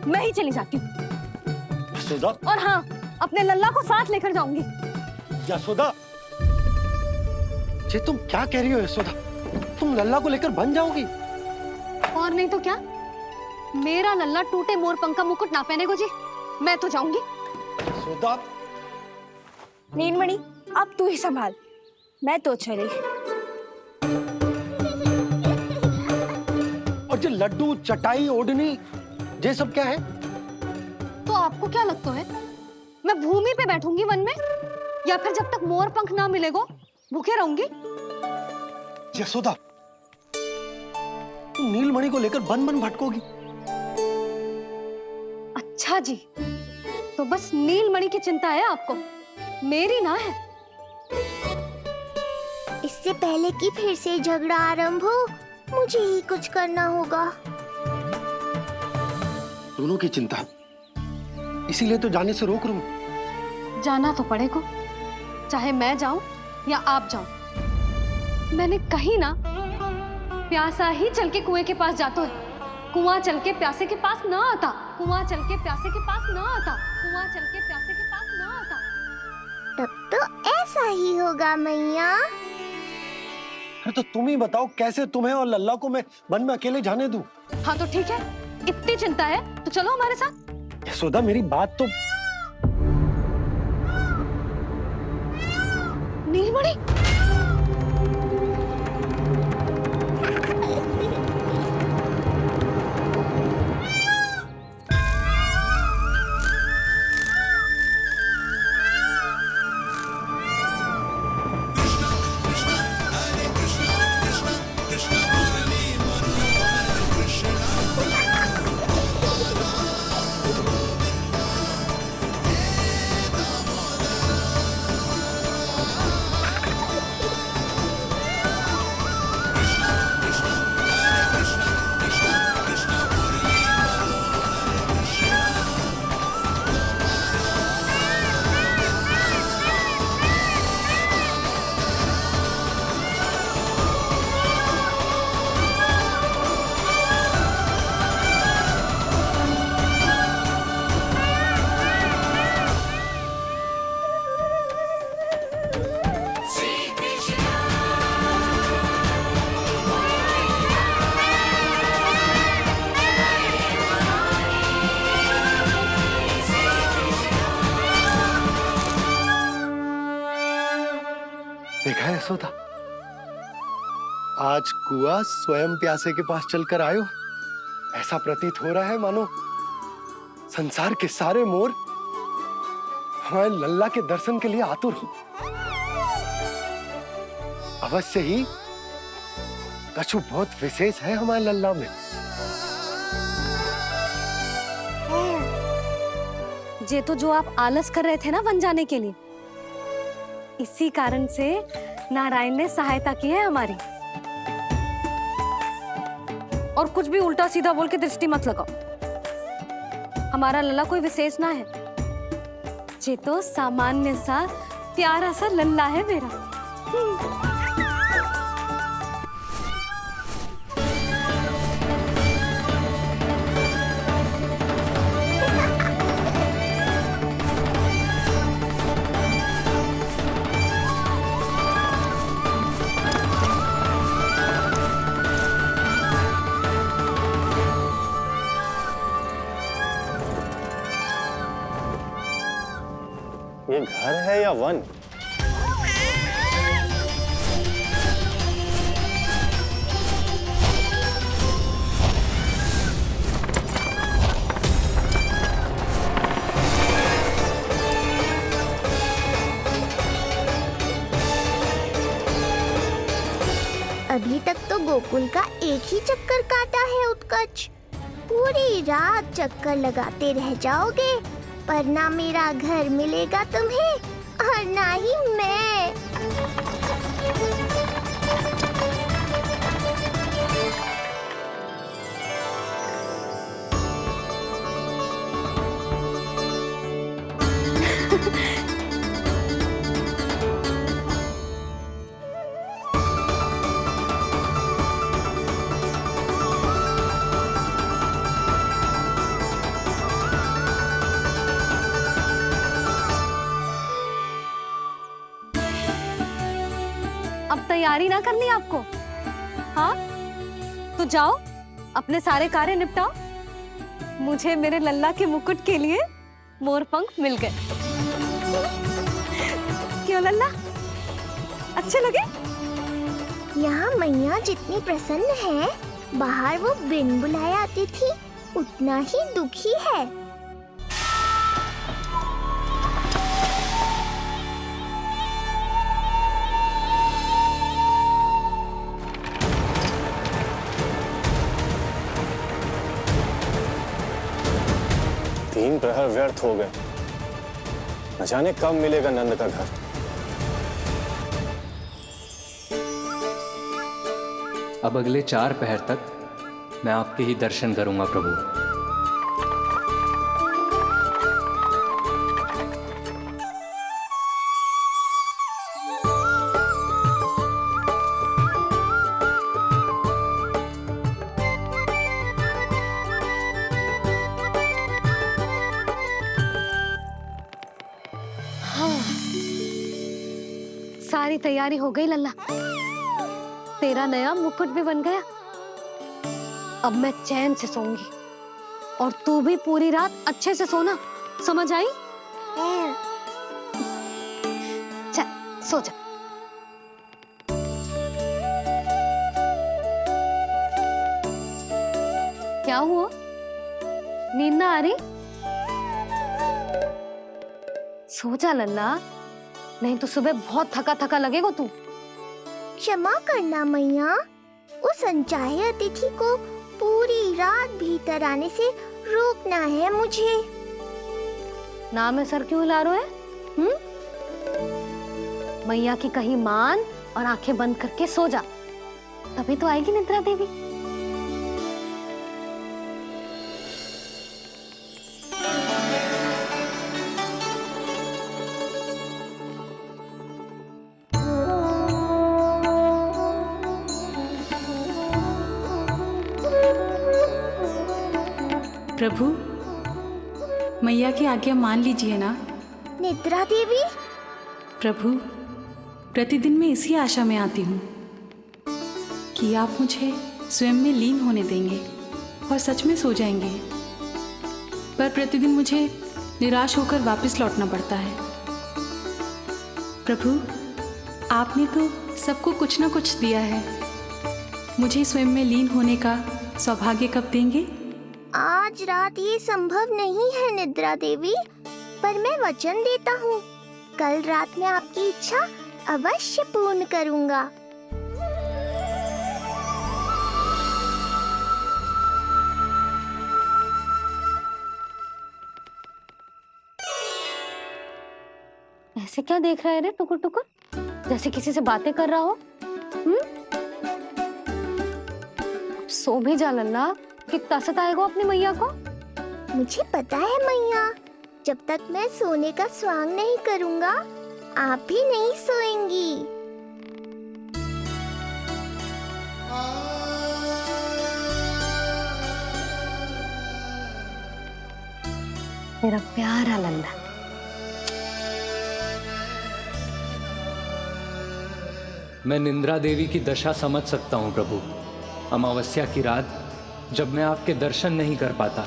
मैं ही चली जाती हूँ। यशोदा। और हाँ, अपने लल्ला को साथ लेकर जाऊंगी। यशोदा, ये तुम क्या कह रही हो यशोदा? तुम लल्ला को लेकर बन जाओगी? और नहीं तो क्या, मेरा लल्ला टूटे मोर पंख का मुकुट ना पहने को जी। मैं तो जाऊंगी। यशोदा। नीलमणि, अब तू ही संभाल, मैं तो चली। और ये लड्डू, चटाई, ओढ़नी, ये सब क्या है? तो आपको क्या लगता है, मैं भूमि पे बैठूंगी वन में, या फिर जब तक मोर पंख ना मिलेगो भूखे रहूंगी? यशोदा, तुम नीलमणि को लेकर बन बन भटकोगी। अच्छा जी, तो बस नीलमणि की चिंता है आपको, मेरी ना है। इससे पहले कि फिर से झगड़ा आरंभ हो, मुझे ही कुछ करना होगा। दोनों की चिंता, इसीलिए तो जाने से रोक रहा हूं। जाना तो पड़ेगा, चाहे मैं जाऊं या आप जाओ। मैंने कहीं ना प्यासा ही चल के कुएं के पास जाता है, कुआं चल के प्यासे के पास ना आता, कुआं चल के प्यासे के पास ना आता, कुआं चल के प्यासे के पास ना आता। तब तो ऐसा ही होगा मैया। अरे तो तुम ही बताओ, कैसे तुम्हें और लल्ला को मैं वन में अकेले जाने दूं? हाँ तो ठीक है, इतनी चिंता है तो चलो हमारे साथ। यशोदा, मेरी बात तो। नीलमणि, देखा है यशोदा, आज कुआं स्वयं प्यासे के पास चलकर आयो। ऐसा प्रतीत हो रहा है मानो संसार के सारे मोर हमारे लल्ला के दर्शन के लिए आतुर हो। अवश्य ही कछु बहुत विशेष है हमारे लल्ला में। ये तो जो आप आलस कर रहे थे ना वन जाने के लिए, इसी कारण से नारायण ने सहायता की है हमारी। और कुछ भी उल्टा सीधा बोल के दृष्टि मत लगाओ, हमारा लल्ला कोई विशेष ना है, ये तो सामान्य सा प्यारा सा लल्ला है मेरा। ये घर है या वन? अभी तक तो गोकुल का एक ही चक्कर काटा है उत्कच। पूरी रात चक्कर लगाते रह जाओगे, पर ना मेरा घर मिलेगा तुम्हें और ना ही मैं। अब तैयारी ना करनी आपको? हाँ, तो जाओ अपने सारे कार्य निपटाओ। मुझे मेरे लल्ला के मुकुट के लिए मोर पंख मिल गए। क्यों लल्ला, अच्छे लगे? यहाँ मैया जितनी प्रसन्न है, बाहर वो बिन बुलाए आती थी उतना ही दुखी है। तीन प्रहर व्यर्थ हो गए। न जाने कब मिलेगा नंद का घर। अब अगले 4 पहर तक मैं आपके ही दर्शन करूंगा प्रभु। सारी तैयारी हो गई लल्ला, तेरा नया मुकुट भी बन गया। अब मैं चैन से सोऊंगी और तू भी पूरी रात अच्छे से सोना, समझ आई? चल सो जा। क्या हुआ, नींद ना आ रही? सो जा लल्ला, नहीं तो सुबह बहुत थका थका लगेगा तू। क्षमा करना मैया, उस अनचाहे अतिथि को पूरी रात भीतर आने से रोकना है मुझे। नाम में सर क्यों हिला रहे है? मैया की कहीं मान और आंखें बंद करके सो जा, तभी तो आएगी निद्रा देवी। प्रभु, मैया की आज्ञा मान लीजिए ना। निद्रा देवी? प्रभु, प्रतिदिन मैं इसी आशा में आती हूँ कि आप मुझे स्वयं में लीन होने देंगे और सच में सो जाएंगे, पर प्रतिदिन मुझे निराश होकर वापस लौटना पड़ता है। प्रभु, आपने तो सबको कुछ ना कुछ दिया है, मुझे स्वयं में लीन होने का सौभाग्य कब देंगे? आज रात ये संभव नहीं है निद्रा देवी, पर मैं वचन देता हूँ कल रात में आपकी इच्छा अवश्य पूर्ण करूँगा। ऐसे क्या देख रहा है रे टुकुर टुकुर, जैसे किसी से बातें कर रहा हो? सो भी जा लल्ला, कितना सताएगा अपनी मैया को। मुझे पता है मैया, जब तक मैं सोने का स्वांग नहीं करूँगा आप भी नहीं सोएंगी। मेरा प्यारा लल्ला। मैं निंद्रा देवी की दशा समझ सकता हूँ प्रभु। अमावस्या की रात जब मैं आपके दर्शन नहीं कर पाता,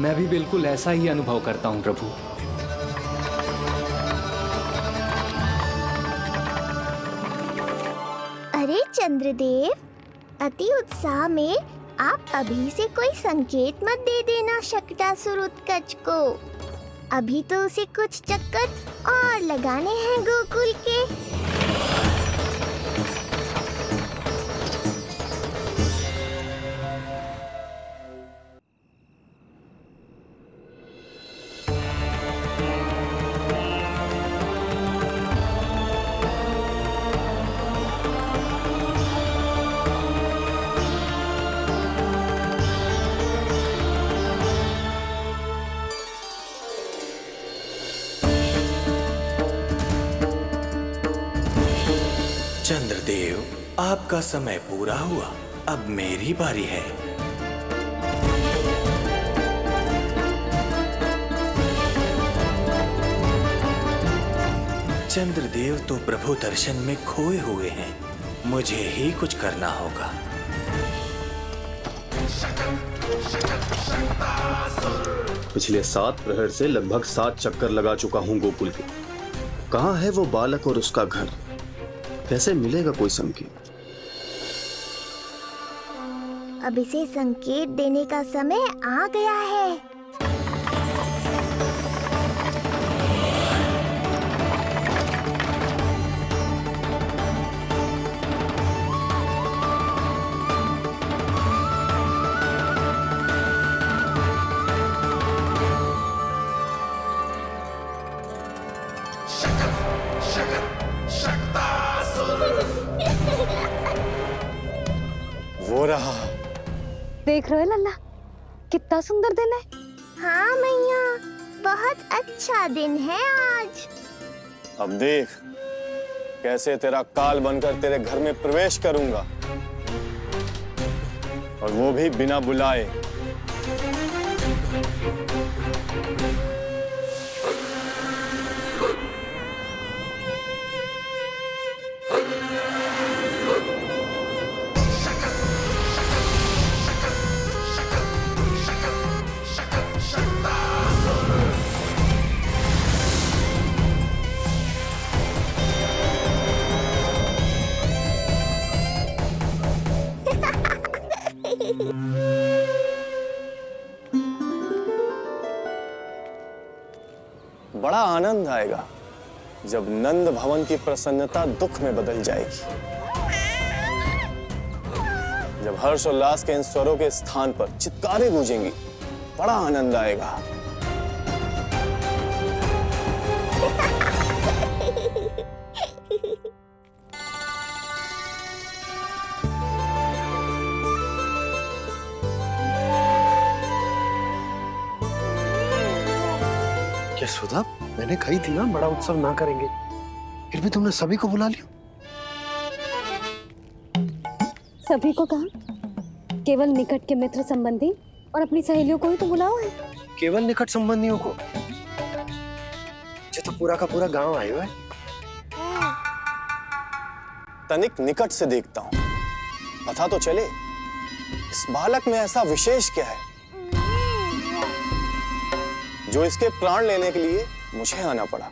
मैं भी बिल्कुल ऐसा ही अनुभव करता हूँ प्रभु। अरे चंद्रदेव, अति उत्साह में आप अभी से कोई संकेत मत दे देना शकटासुर उत्कच को। अभी तो उसे कुछ चक्कर और लगाने हैं गोकुल के। चंद्रदेव, आपका समय पूरा हुआ, अब मेरी बारी है। चंद्रदेव तो प्रभु दर्शन में खोए हुए हैं, मुझे ही कुछ करना होगा। पिछले 7 प्रहर से लगभग 7 चक्कर लगा चुका हूँ गोकुल के। कहाँ है वो बालक और उसका घर? कैसे मिलेगा कोई संकेत? अब इसे संकेत देने का समय आ गया है। वो रहा। देख रहे हो लल्ला, कितना सुंदर दिन है। हाँ मैया, बहुत अच्छा दिन है आज। अब देख कैसे तेरा काल बनकर तेरे घर में प्रवेश करूंगा, और वो भी बिना बुलाए। बड़ा आनंद आएगा जब नंद भवन की प्रसन्नता दुख में बदल जाएगी, जब हर्षोल्लास के इन स्वरों के स्थान पर चित्कारें गूंजेंगी। बड़ा आनंद आएगा। यशोदा, मैंने कही थी ना बड़ा उत्सव ना करेंगे, फिर भी तुमने सभी को बुला लिया। सभी को कहा? केवल निकट के मित्र संबंधी और अपनी सहेलियों को ही तो बुलाओ है। केवल निकट संबंधियों को? ये तो पूरा का पूरा गांव आया है। तनिक निकट से देखता हूं, पता तो चले इस बालक में ऐसा विशेष क्या है जो इसके प्राण लेने के लिए मुझे आना पड़ा।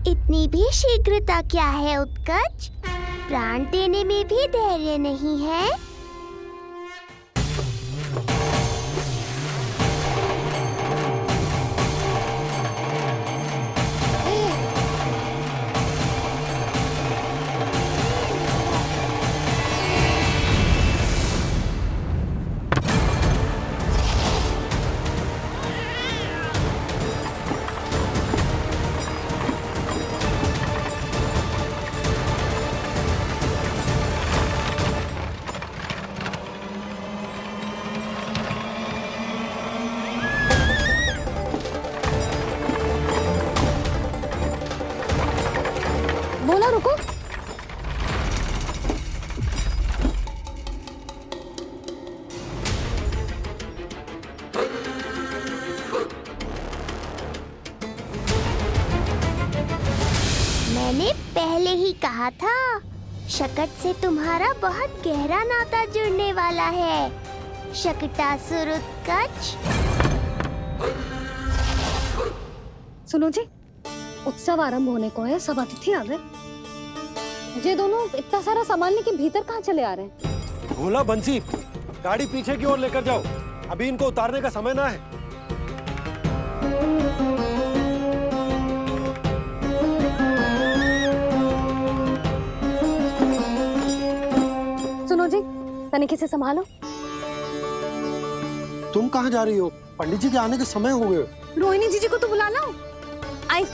इतनी भी शीघ्रता क्या है उत्कच? प्राण देने में भी धैर्य नहीं है। बोला रुको। मैंने पहले ही कहा था, शकट से तुम्हारा बहुत गहरा नाता जुड़ने वाला है। शकटासुर उत्कच। सुनो जी, उत्सव आरंभ होने को है, सब अतिथि आ गए। ये दोनों इतना सारा सामान लेके भीतर कहाँ चले आ रहे हैं? भोला बंसी, गाड़ी पीछे की ओर लेकर जाओ, अभी इनको उतारने का समय ना है। सुनो जी, तनिक से संभालो। तुम कहाँ जा रही हो? पंडित जी के आने के समय हो गए। रोहिणी जीजी को तो बुला लो। आई।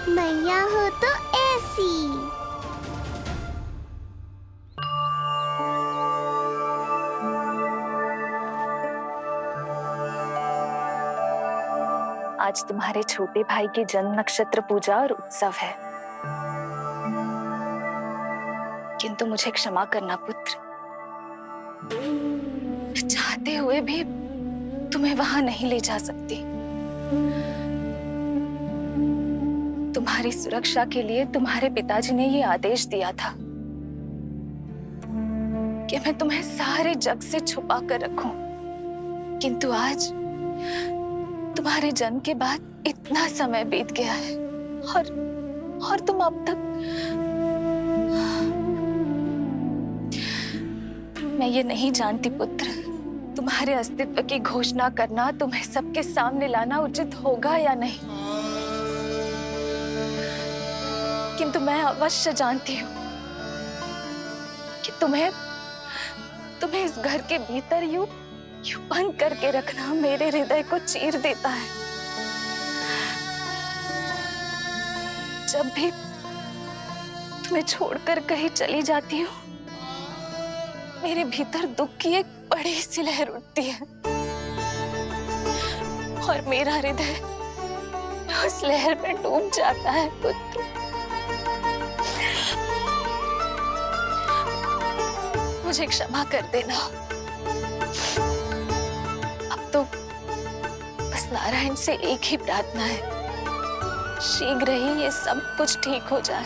मैया हो तो ऐसी। आज तुम्हारे छोटे भाई की जन्म नक्षत्र पूजा और उत्सव है, किंतु मुझे क्षमा करना पुत्र, चाहते हुए भी तुम्हें वहां नहीं ले जा सकती। तुम्हारी सुरक्षा के लिए तुम्हारे पिताजी ने ये आदेश दिया था कि मैं तुम्हें सारे जग से छुपा कर रखूं, किंतु आज तुम्हारे जन्म के बाद इतना समय बीत गया है और तुम अब तक। मैं ये नहीं जानती पुत्र, तुम्हारे अस्तित्व की घोषणा करना, तुम्हें सबके सामने लाना उचित होगा या नहीं, किंतु मैं अवश्य जानती हूँ कि तुम्हें इस घर के भीतर यूं बंद करके रखना मेरे हृदय को चीर देता है। जब भी तुम्हें छोड़कर कहीं चली जाती हूँ, मेरे भीतर दुख की एक बड़ी सी लहर उठती है और मेरा हृदय उस लहर में डूब जाता है पुत्र। मुझे क्षमा कर देना। अब तो बस नारायण से एक ही प्रार्थना है, शीघ्र ही ये सब कुछ ठीक हो जाए।